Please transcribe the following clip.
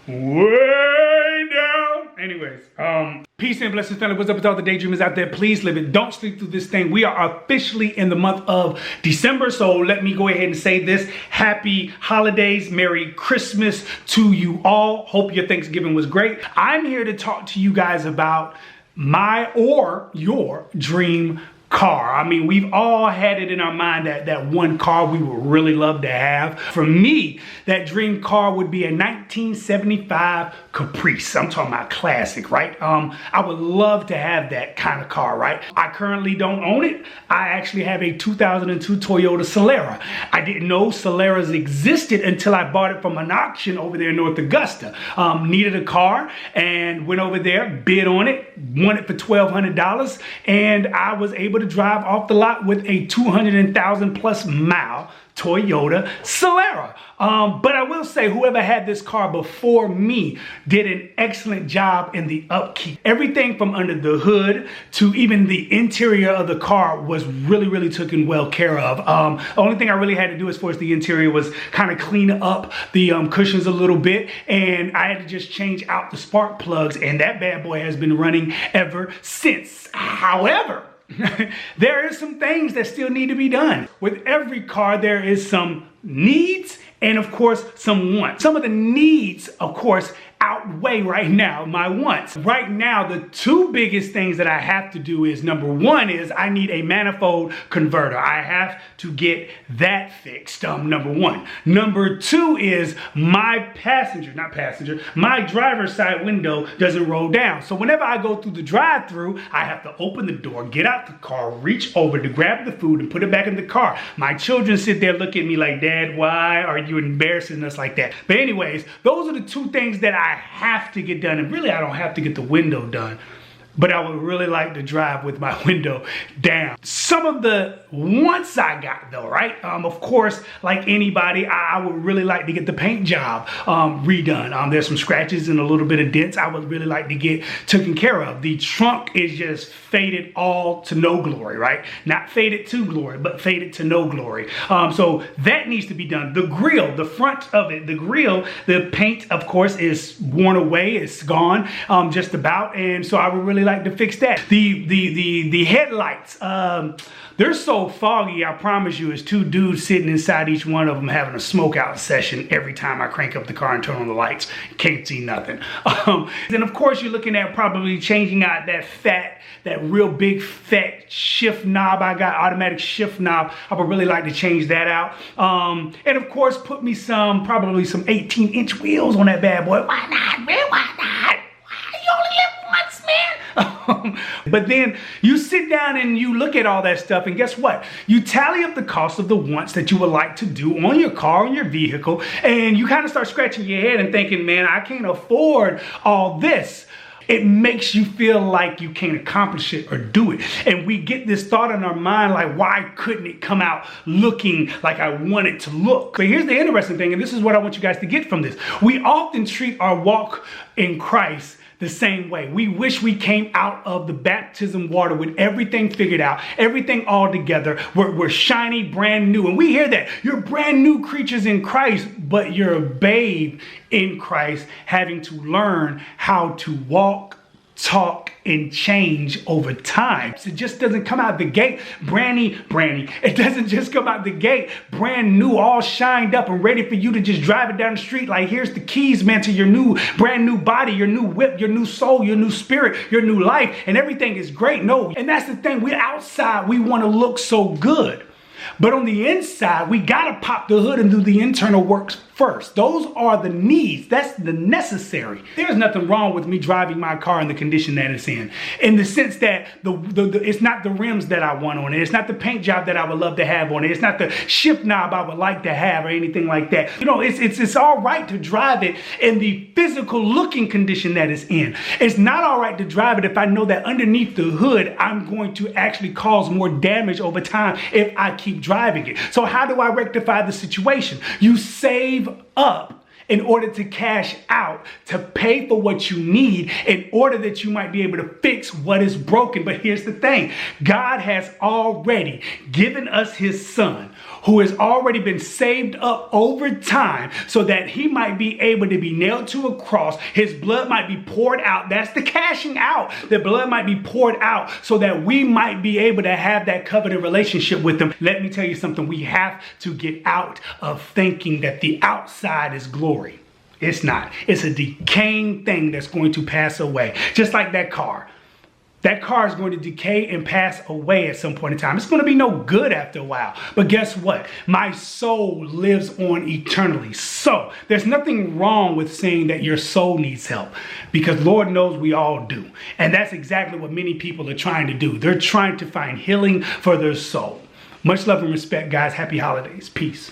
way down. Anyways, peace and blessings, family. What's up with all the daydreamers out there? Please live it. Don't sleep through this thing. We are officially in the month of December, so let me go ahead and say this. Happy holidays. Merry Christmas to you all. Hope your Thanksgiving was great. I'm here to talk to you guys about my or your dream car. I mean, we've all had it in our mind that one car we would really love to have. For me, that dream car would be a 1975 Caprice. I'm talking about classic, right? I would love to have that kind of car, right? I currently don't own it. I actually have a 2002 Toyota Solara. I didn't know Solaras existed until I bought it from an auction over there in North Augusta. Needed a car and went over there, bid on it, won it for $1,200, and I was able to drive off the lot with a 200,000 plus mile Toyota Solara. But I will say whoever had this car before me did an excellent job in the upkeep. Everything from under the hood to even the interior of the car was really taken well care of. The only thing I really had to do as far as the interior was kind of clean up the cushions a little bit, and I had to just change out the spark plugs, and that bad boy has been running ever since. However, there is some things that still need to be done. With every car, there is some needs and of course some wants. Some of the needs, of course, outweigh right now my wants. Right now, the two biggest things that I have to do is, number one is I need a manifold converter. I have to get that fixed, number one. Number two is my my driver's side window doesn't roll down. So whenever I go through the drive-through, I have to open the door, get out the car, reach over to grab the food and put it back in the car. My children sit there, look at me like, Dad, why are you embarrassing us like that? But anyways, those are the two things that I have to get done. And really, I don't have to get the window done, but I would really like to drive with my window down. Some of the wants I got though, right? Of course, like anybody, I would really like to get the paint job redone. There's some scratches and a little bit of dents I would really like to get taken care of. The trunk is just faded all to no glory, right? Not faded to glory, but faded to no glory. So that needs to be done. The grill, the front of it, the grill, the paint, of course, is worn away. It's gone just about. And so I would really like to fix that. The headlights, they're so foggy, I promise you. It's two dudes sitting inside each one of them having a smoke out session every time I crank up the car and turn on the lights. Can't see nothing. Then of course you're looking at probably changing out that real big fat shift knob. I got automatic shift knob. I would really like to change that out. And of course put me probably some 18-inch wheels on that bad boy. Why not, man? Why not? You only live once, man. But then you sit down and you look at all that stuff, and guess what? You tally up the cost of the wants that you would like to do on your car, on your vehicle, and you kind of start scratching your head and thinking, man, I can't afford all this. It makes you feel like you can't accomplish it or do it. And we get this thought in our mind like, why couldn't it come out looking like I want it to look? But here's the interesting thing, and this is what I want you guys to get from this. We often treat our walk in Christ the same way. We wish we came out of the baptism water with everything figured out, everything all together. We're shiny, brand new. And we hear that. You're brand new creatures in Christ, but you're a babe in Christ, having to learn how to walk, talk, and change over time. It just doesn't come out the gate brandy. It doesn't just come out the gate brand new, all shined up and ready for you to just drive it down the street like, here's the keys, man, to your brand new body, your new whip, your new soul, your new spirit, your new life, and everything is great. No, and that's the thing. We're outside. We want to look so good. But on the inside, we got to pop the hood and do the internal works first. Those are the needs. That's the necessary. There's nothing wrong with me driving my car in the condition that it's in the sense that it's not the rims that I want on it. It's not the paint job that I would love to have on it. It's not the shift knob I would like to have or anything like that. You know, it's all right to drive it in the physical looking condition that it's in. It's not all right to drive it if I know that underneath the hood, I'm going to actually cause more damage over time if I keep driving it. So how do I rectify the situation? You save up in order to cash out, to pay for what you need, in order that you might be able to fix what is broken. But here's the thing. God has already given us his son, who has already been saved up over time so that he might be able to be nailed to a cross. His blood might be poured out. That's the cashing out. The blood might be poured out so that we might be able to have that covenant relationship with him. Let me tell you something. We have to get out of thinking that the outside is glory. It's not. It's a decaying thing that's going to pass away. Just like that car. That car is going to decay and pass away at some point in time. It's going to be no good after a while. But guess what? My soul lives on eternally. So there's nothing wrong with saying that your soul needs help, because Lord knows we all do. And that's exactly what many people are trying to do. They're trying to find healing for their soul. Much love and respect, guys. Happy holidays. Peace.